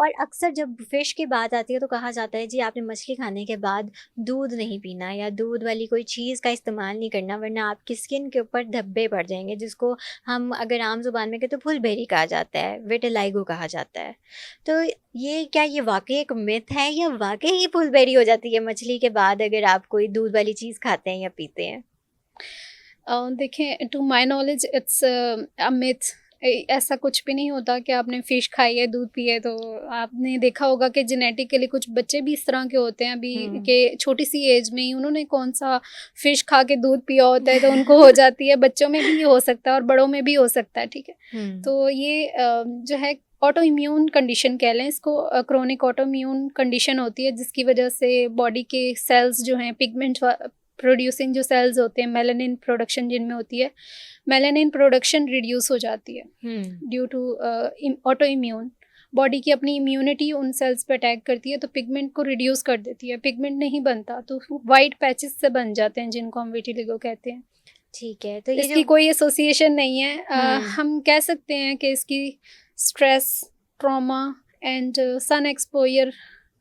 और अक्सर जब फ़िश की बात आती है तो कहा जाता है जी आपने मछली खाने के बाद दूध नहीं पीना या दूध वाली कोई चीज़ का इस्तेमाल नहीं करना वरना आपकी स्किन के ऊपर धब्बे पड़ जाएँगे जिसको हम अगर आम ज़ुबान में कहें तो फुलबेरी कहा जाता है, विटिलिगो कहा जाता है। तो ये वाक़ई एक मिथ है या वाक़ई ही फुलबेरी हो जाती है मछली के बाद अगर आप कोई दूध वाली चीज़ खाते हैं या पीते हैं? देखें, to my knowledge it's a myth. ऐसा कुछ भी नहीं होता कि आपने फ़िश खाई है, दूध पिया है, तो आपने देखा होगा कि जेनेटिकली कुछ बच्चे भी इस तरह के होते हैं अभी हुँ। के छोटी-सी एज में ही उन्होंने कौन-सा फ़िश खा के दूध पिया होता है, तो उनको हो जाती है। बच्चों में भी ये हो सकता है और बड़ों में भी हो सकता है, ठीक है? हुँ। तो ये जो है ऑटो इम्यून कंडीशन कह लें इसको, क्रोनिक ऑटो इम्यून कंडीशन होती है जिसकी वजह से बॉडी के सेल्स जो हैं पिगमेंट प्रोड्यूसिंग जो सेल्स होते हैं, मेलानिन प्रोडक्शन जिनमें होती है, मेलानिन प्रोडक्शन रिड्यूस हो जाती है हुँ। Due to auto immune. Body की अपनी इम्यूनिटी उन सेल्स पे अटैक करती है तो पिगमेंट को रिड्यूस कर देती है, पिगमेंट नहीं बनता तो वाइट पैचेस से बन जाते हैं जिनको हम विटिलिगो कहते हैं। ठीक है, तो ये जो इसकी कोई एसोसिएशन नहीं है। हुँ। हम कह सकते हैं कि इसकी stress, trauma and sun exposure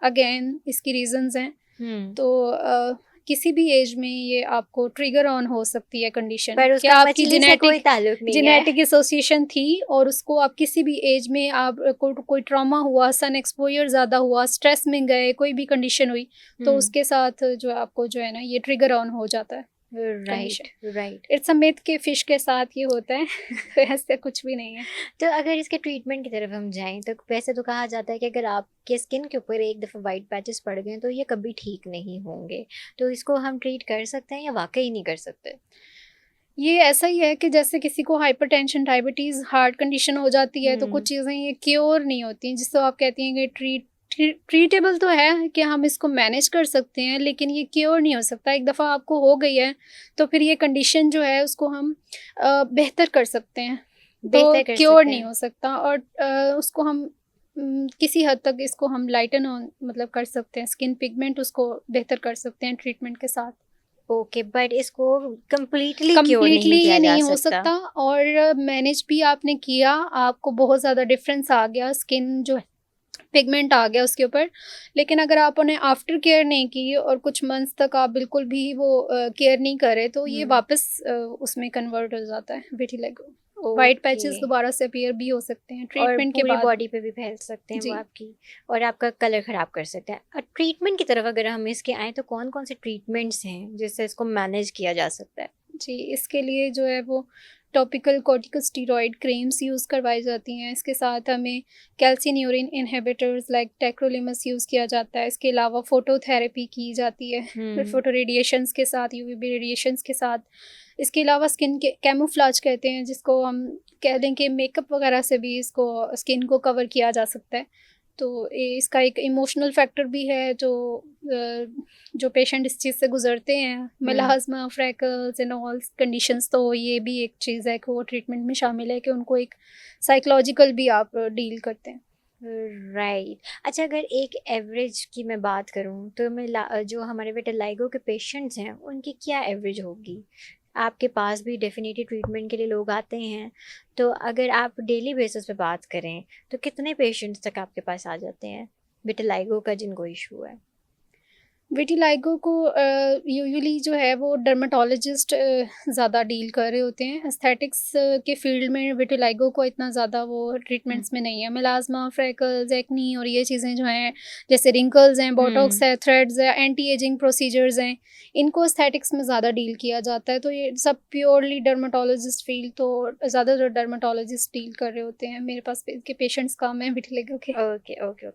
again इसकी रीज़न्स हैं। हुँ। तो किसी भी एज में ये आपको ट्रिगर ऑन हो सकती है कंडीशन पर कि उसका आपकी मछली से कोई जेनेटिक ताल्लुक नहीं है। जेनेटिक एसोसिएशन थी और उसको आप किसी भी एज में आप को कोई ट्रॉमा हुआ, सन एक्सपोज़र ज़्यादा हुआ, स्ट्रेस में गए, कोई भी कंडीशन हुई, तो हुँ। उसके साथ जो है आपको जो है ना ये ट्रिगर ऑन हो जाता है right, condition. Right. It's a myth कि फिश के साथ ये होता है। तो ऐसा कुछ भी नहीं है। तो अगर इसके ट्रीटमेंट की तरफ हम जाएँ तो वैसे तो कहा जाता है कि अगर आपके स्किन के ऊपर एक दफ़ा व्हाइट पैचेस पड़ गए तो ये कभी ठीक नहीं होंगे। तो इसको हम ट्रीट कर सकते हैं या वाक़ई नहीं कर सकते? ये ऐसा ही है कि जैसे किसी को हाइपरटेंशन, डायबिटीज़, हार्ट कंडीशन हो जाती है, तो कुछ हुँ। चीज़ें ये क्योर नहीं होती, जिसको आप कहती हैं कि ट्रीटेबल तो है कि हम इसको मैनेज कर सकते हैं, लेकिन ये क्योर नहीं हो सकता। एक दफ़ा आपको हो गई है, तो फिर ये कंडीशन जो है उसको हम बेहतर कर सकते हैं। बेहतर तो कर क्योर सकते नहीं हैं। हो सकता और उसको हम किसी हद तक इसको हम लाइटन ऑन मतलब कर सकते हैं, स्किन पिगमेंट उसको बेहतर कर सकते हैं ट्रीटमेंट के साथ। ओके, बट इसको कंप्लीटली क्योर कंप्लीटली नहीं ये किया जा नहीं हो सकता। सकता और मैनेज भी आपने किया, आपको बहुत ज़्यादा डिफ़रेंस आ गया, स्किन जो है पिगमेंट आ गया उसके ऊपर। लेकिन अगर आप उन्हें आफ्टर केयर नहीं की और कुछ मंथ्स तक आप बिल्कुल भी वो केयर नहीं करे, तो ये हुँ। वापस उसमें कन्वर्ट हो जाता है विटिलिगो। White okay. पैचेज़ दोबारा से अपीयर भी हो सकते हैं और ट्रीटमेंट के पूरी बाद। बॉडी पे भी फैल सकते हैं वो जी। आपकी और आपका कलर ख़राब कर सकते हैं। ट्रीटमेंट की तरफ अगर हम इसके आएँ तो कौन-कौन से ट्रीटमेंट्स हैं जिससे इसको मैनेज किया जा सकता है? जी, इसके लिए जो है वो टॉपिकल कॉर्टिकोस्टेरॉइड क्रीम्स यूज़ करवाई जाती हैं। इसके साथ हमें कैल्शियन्यूरिन इन्हिबिटर्स लाइक टेक्रोलिमस यूज़ किया जाता है। इसके अलावा फ़ोटोथेरेपी की जाती है, हुँ। फ़ोटो रेडिएशंस के साथ, यूवीबी रेडिएशंस के साथ। इसके अलावा स्किन के कैमोफ्लेज कहते हैं जिसको हम कह दें कि मेकअप वगैरह से भी इसको स्किन को कवर किया जा सकता है। तो इसका एक इमोशनल फैक्टर भी है जो पेशेंट इस चीज़ से गुजरते हैं, हुँ। Melasma, freckles and all conditions, तो ये भी एक चीज़ है कि वो ट्रीटमेंट में शामिल है कि उनको एक साइकोलॉजिकल भी आप डील करते हैं। राइट। अच्छा अगर एक एवरेज की मैं बात करूँ तो जो हमारे विटिलिगो के पेशेंट्स हैं उनकी क्या एवरेज होगी? आपके पास भी डेफ़िनिटली ट्रीटमेंट के लिए लोग आते हैं, तो अगर आप डेली बेसिस पे बात करें, तो कितने पेशेंट्स तक आपके पास आ जाते हैं विटिलिगो का जिनको इश्यू है? विटिलाइगो को यूजुअली जो है वो डर्मेटोलॉजिस्ट ज़्यादा डील कर रहे होते हैं। एस्थेटिक्स के फील्ड में विटिलाइगो को इतना ज़्यादा वो हुँ। ट्रीटमेंट्स में नहीं है। मेलास्मा, फ्रेकल्स, एक्नी और ये चीज़ें जो हैं, जैसे रिंकल्स हैं, बोटॉक्स हुँ। है, थ्रेड्स है, एंटी एजिंग प्रोसीजर्स हैं, इनको एस्थेटिक्स में ज़्यादा डील किया जाता है। तो ये सब प्योरली डर्मेटोलॉजिस्ट फील्ड, तो ज़्यादातर डर्मेटोलॉजिस्ट डील कर रहे होते हैं। मेरे पास के पेशेंट्स कम हैं विटिलिगो के। Okay, okay, okay.